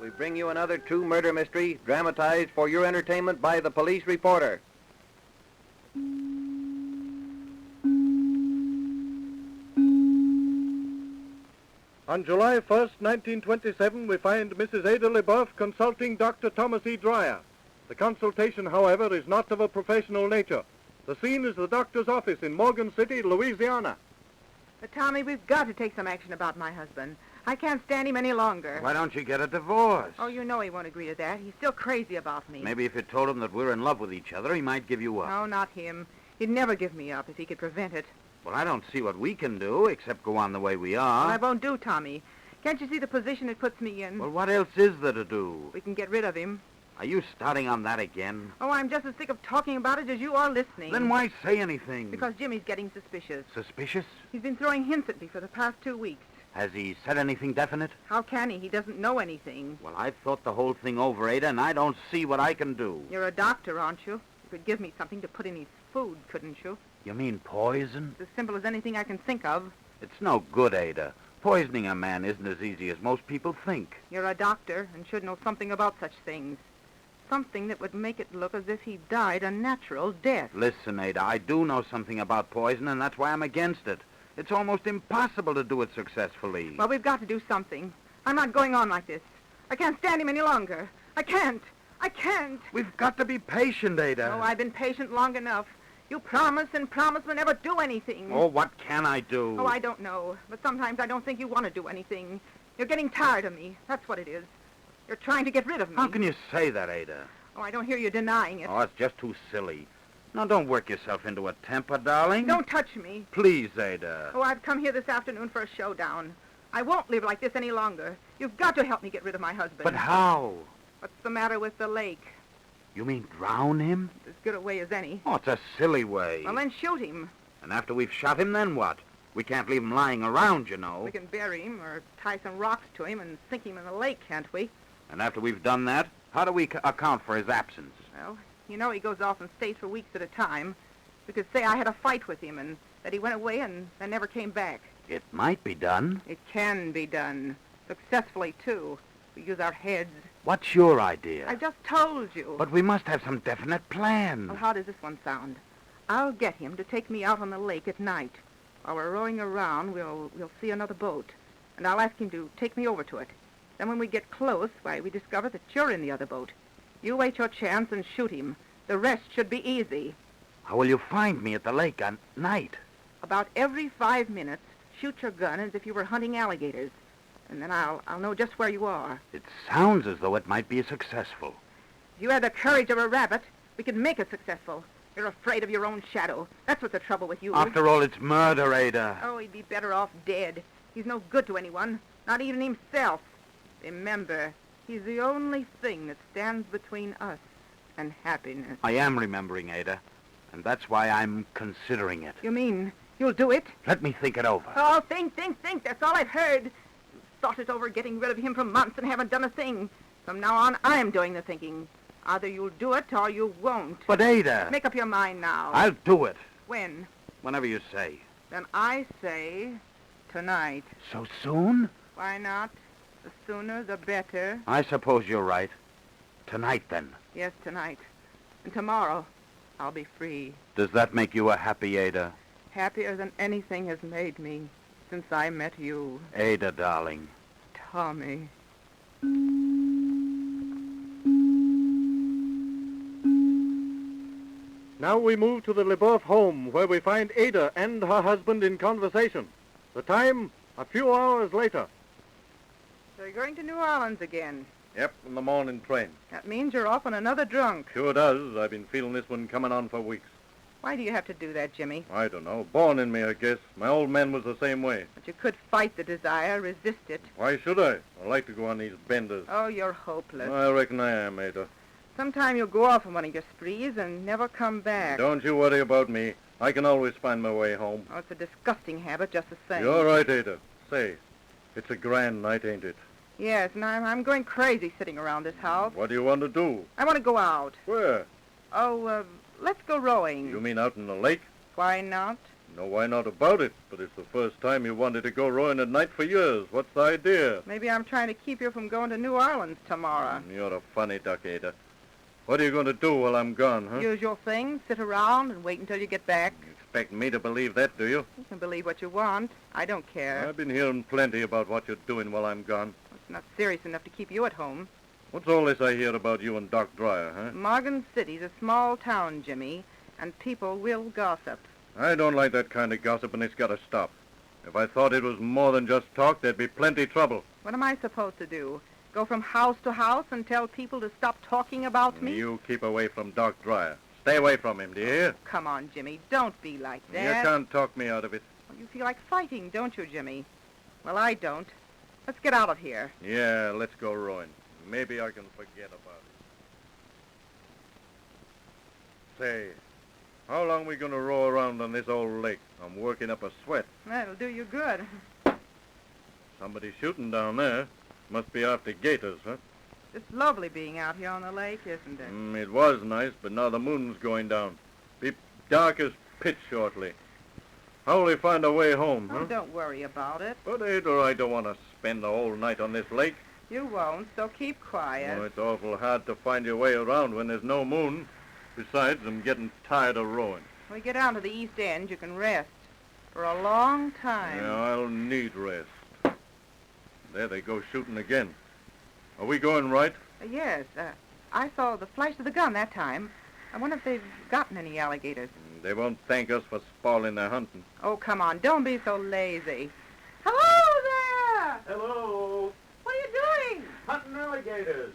we bring you another true murder mystery dramatized for your entertainment by the police reporter. On July 1st, 1927, we find Mrs. Ada Liboff consulting Dr. Thomas E. Dreyer. The consultation, however, is not of a professional nature. The scene is the doctor's office in Morgan City, Louisiana. But, Tommy, we've got to take some action about my husband. I can't stand him any longer. Why don't you get a divorce? Oh, you know he won't agree to that. He's still crazy about me. Maybe if you told him that we're in love with each other, he might give you up. No, not him. He'd never give me up if he could prevent it. Well, I don't see what we can do except go on the way we are. Well, I won't do, Tommy. Can't you see the position it puts me in? Well, what else is there to do? We can get rid of him. Are you starting on that again? Oh, I'm just as sick of talking about it as you are listening. Then why say anything? Because Jimmy's getting suspicious. Suspicious? He's been throwing hints at me for the past 2 weeks. Has he said anything definite? How can he? He doesn't know anything. Well, I've thought the whole thing over, Ada, and I don't see what I can do. You're a doctor, aren't you? You could give me something to put in his food, couldn't you? You mean poison? It's as simple as anything I can think of. It's no good, Ada. Poisoning a man isn't as easy as most people think. You're a doctor and should know something about such things. Something that would make it look as if he died a natural death. Listen, Ada, I do know something about poison, and that's why I'm against it. It's almost impossible to do it successfully. Well, we've got to do something. I'm not going on like this. I can't stand him any longer. I can't. We've got to be patient, Ada. Oh, I've been patient long enough. You promise and promise to never do anything. Oh, what can I do? Oh, I don't know. But sometimes I don't think you want to do anything. You're getting tired of me. That's what it is. You're trying to get rid of me. How can you say that, Ada? Oh, I don't hear you denying it. Oh, it's just too silly. Now, don't work yourself into a temper, darling. Don't touch me. Please, Ada. Oh, I've come here this afternoon for a showdown. I won't live like this any longer. You've got to help me get rid of my husband. But how? What's the matter with the lake? You mean drown him? As good a way as any. Oh, it's a silly way. Well, then shoot him. And after we've shot him, then what? We can't leave him lying around, you know. We can bury him or tie some rocks to him and sink him in the lake, can't we? And after we've done that, how do we account for his absence? Well, you know he goes off and stays for weeks at a time. We could say I had a fight with him and that he went away and then never came back. It might be done. It can be done. Successfully, too. We use our heads. What's your idea? I just told you. But we must have some definite plan. Well, how does this one sound? I'll get him to take me out on the lake at night. While we're rowing around, we'll see another boat. And I'll ask him to take me over to it. Then when we get close, why, we discover that you're in the other boat. You wait your chance and shoot him. The rest should be easy. How will you find me at the lake at night? About every 5 minutes, shoot your gun as if you were hunting alligators. And then I'll know just where you are. It sounds as though it might be successful. If you had the courage of a rabbit, we could make it successful. You're afraid of your own shadow. That's what's the trouble with you. After all, it's murder, Ada. Oh, he'd be better off dead. He's no good to anyone, not even himself. Remember, he's the only thing that stands between us and happiness. I am remembering, Ada, and that's why I'm considering it. You mean you'll do it? Let me think it over. Oh, think. That's all I've heard. You've thought it over getting rid of him for months and haven't done a thing. From now on, I'm doing the thinking. Either you'll do it or you won't. But, Ada... Make up your mind now. I'll do it. When? Whenever you say. Then I say tonight. So soon? Why not? The sooner, the better. I suppose you're right. Tonight, then. Yes, tonight. And tomorrow, I'll be free. Does that make you a happy Ada? Happier than anything has made me since I met you. Ada, darling. Tommy. Now we move to the Liboff home, where we find Ada and her husband in conversation. The time, a few hours later. So you're going to New Orleans again. Yep, in the morning train. That means you're off on another drunk. Sure does. I've been feeling this one coming on for weeks. Why do you have to do that, Jimmy? I don't know. Born in me, I guess. My old man was the same way. But you could fight the desire, resist it. Why should I? I like to go on these benders. Oh, you're hopeless. I reckon I am, Ada. Sometime you'll go off on one of your sprees and never come back. Don't you worry about me. I can always find my way home. Oh, it's a disgusting habit just the same. You're right, Ada. Say, it's a grand night, ain't it? Yes, and I'm going crazy sitting around this house. What do you want to do? I want to go out. Where? Oh, let's go rowing. You mean out in the lake? Why not? No, why not about it? But it's the first time you wanted to go rowing at night for years. What's the idea? Maybe I'm trying to keep you from going to New Orleans tomorrow. You're a funny duck, Ada. What are you going to do while I'm gone, huh? Usual thing, sit around and wait until you get back. You expect me to believe that, do you? You can believe what you want. I don't care. I've been hearing plenty about what you're doing while I'm gone. It's not serious enough to keep you at home. What's all this I hear about you and Doc Dreyer, huh? Morgan City's a small town, Jimmy, and people will gossip. I don't like that kind of gossip, and it's got to stop. If I thought it was more than just talk, there'd be plenty trouble. What am I supposed to do? Go from house to house and tell people to stop talking about me? You keep away from Doc Dreyer. Stay away from him, do you hear? Come on, Jimmy. Don't be like that. You can't talk me out of it. Well, you feel like fighting, don't you, Jimmy? Well, I don't. Let's get out of here. Yeah, let's go rowing. Maybe I can forget about it. Say, how long we going to row around on this old lake? I'm working up a sweat. That'll do you good. Somebody shooting down there. Must be after gators, huh? It's lovely being out here on the lake, isn't it? It was nice, but now the moon's going down. Be dark as pitch shortly. How'll we find our way home, huh? Oh, don't worry about it. But Ada, I don't want to spend the whole night on this lake. You won't, so keep quiet. Oh, it's awful hard to find your way around when there's no moon. Besides, I'm getting tired of rowing. When we get down to the east end, you can rest. For a long time. Yeah, I'll need rest. There they go shooting again. Are we going right? Yes, I saw the flash of the gun that time. I wonder if they've gotten any alligators. They won't thank us for spoiling their hunting. Oh, come on, don't be so lazy. Hello there! Hello. What are you doing? Hunting alligators.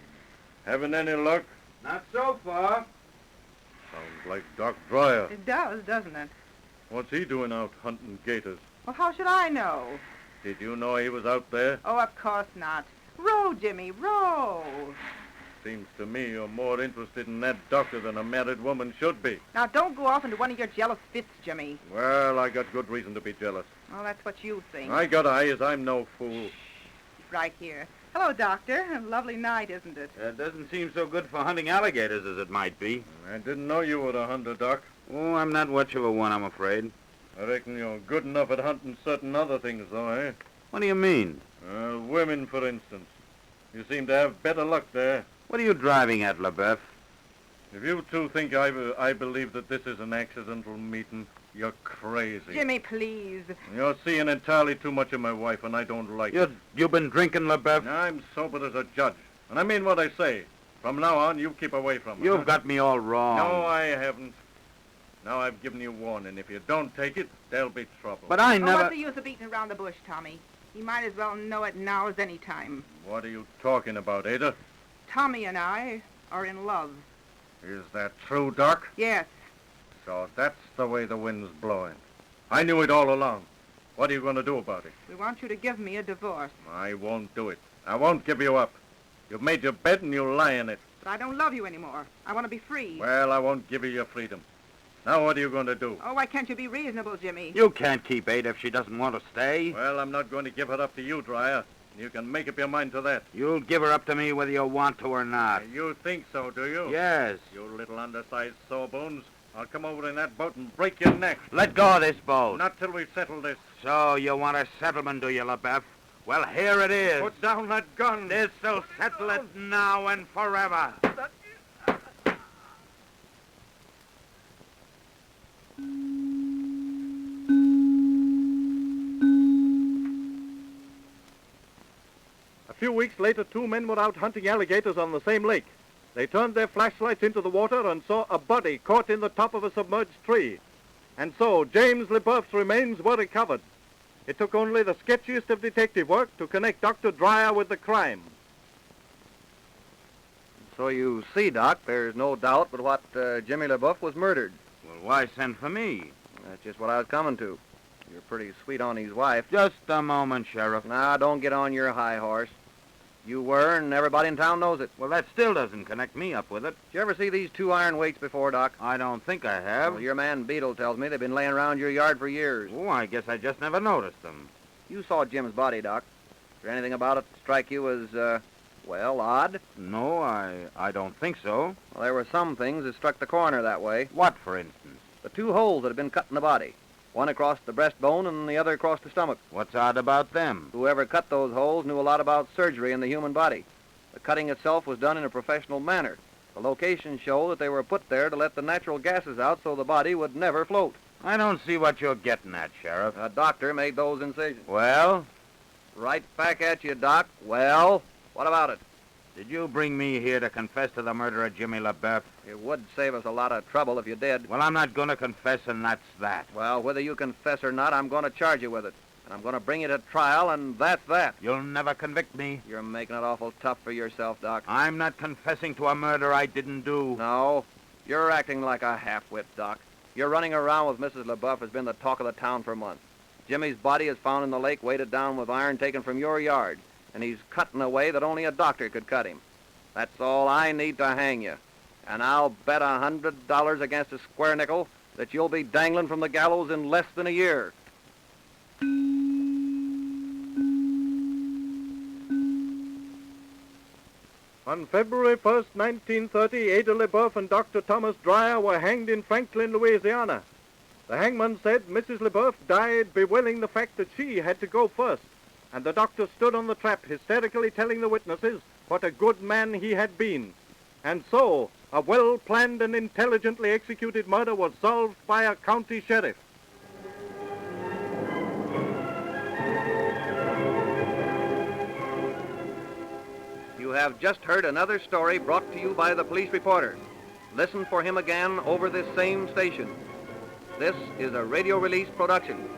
Having any luck? Not so far. Sounds like Doc Dreyer. It does, doesn't it? What's he doing out hunting gators? Well, how should I know? Did you know he was out there? Oh, of course not. Row, Jimmy, row. Seems to me you're more interested in that doctor than a married woman should be. Now, don't go off into one of your jealous fits, Jimmy. Well, I got good reason to be jealous. Well, that's what you think. I got eyes. I'm no fool. Right here. Hello, Doctor. Lovely night, isn't it? It doesn't seem so good for hunting alligators as it might be. I didn't know you were a hunter, Doc. Oh, I'm not much of a one, I'm afraid. I reckon you're good enough at hunting certain other things, though, eh? What do you mean? Women, for instance. You seem to have better luck there. What are you driving at, Liboff? If you two think I believe that this is an accidental meeting, you're crazy. Jimmy, please. You're seeing entirely too much of my wife, and I don't like it. You've been drinking, Liboff? I'm sober as a judge, and I mean what I say. From now on, you keep away from her. You've got me all wrong. No, I haven't. Now I've given you warning. If you don't take it, there'll be trouble. But I Oh, never... what's the use of beating around the bush, Tommy? You might as well know it now as any time. What are you talking about, Ada? Tommy and I are in love. Is that true, Doc? Yes. So that's the way the wind's blowing. I knew it all along. What are you going to do about it? We want you to give me a divorce. I won't do it. I won't give you up. You've made your bed and you lie in it. But I don't love you anymore. I want to be free. Well, I won't give you your freedom. Now what are you going to do? Oh, why can't you be reasonable, Jimmy? You can't keep Ada if she doesn't want to stay. Well, I'm not going to give her up to you, Dreyer. You can make up your mind to that. You'll give her up to me whether you want to or not. You think so, do you? Yes. You little undersized sawbones. I'll come over in that boat and break your neck. Let go of this boat. Not till we settle this. So you want a settlement, do you, Liboff? Well, here it is. Put down that gun. This'll settle it now and forever. A few weeks later, two men were out hunting alligators on the same lake. They turned their flashlights into the water and saw a body caught in the top of a submerged tree. And so James Liboff's remains were recovered. It took only the sketchiest of detective work to connect Dr. Dreyer with the crime. So you see, Doc, there's no doubt but what Jimmy Liboff was murdered. Well, why send for me? That's just what I was coming to. You're pretty sweet on his wife. Just a moment, Sheriff. Now, don't get on your high horse. You were, and everybody in town knows it. Well, that still doesn't connect me up with it. Did you ever see these two iron weights before, Doc? I don't think I have. Well, your man Beetle tells me they've been laying around your yard for years. Oh, I guess I just never noticed them. You saw Jim's body, Doc. Is there anything about it strike you as, well, odd? No, I don't think so. Well, there were some things that struck the coroner that way. What, for instance? The two holes that had been cut in the body. One across the breastbone and the other across the stomach. What's odd about them? Whoever cut those holes knew a lot about surgery in the human body. The cutting itself was done in a professional manner. The locations show that they were put there to let the natural gases out so the body would never float. I don't see what you're getting at, Sheriff. A doctor made those incisions. Well, Right back at you, Doc. Well, what about it? did you bring me here to confess to the murder of Jimmy Liboff? It would save us a lot of trouble if you did. Well, I'm not going to confess, and that's that. Well, whether you confess or not, I'm going to charge you with it. And I'm going to bring you to trial, and that's that. You'll never convict me. You're making it awful tough for yourself, Doc. I'm not confessing to a murder I didn't do. No, you're acting like a half-wit, Doc. You're running around with Mrs. Liboff has been the talk of the town for months. Jimmy's body is found in the lake, weighted down with iron taken from your yard, and he's cut in a way that only a doctor could cut him. That's all I need to hang you. And I'll bet $100 against a square nickel that you'll be dangling from the gallows in less than a year. On February 1st, 1930, Ada Liboff and Dr. Thomas Dreyer were hanged in Franklin, Louisiana. The hangman said Mrs. Liboff died bewailing the fact that she had to go first, and the doctor stood on the trap hysterically telling the witnesses what a good man he had been. And so, a well-planned and intelligently executed murder was solved by a county sheriff. You have just heard another story brought to you by the police reporter. Listen for him again over this same station. This is a radio release production.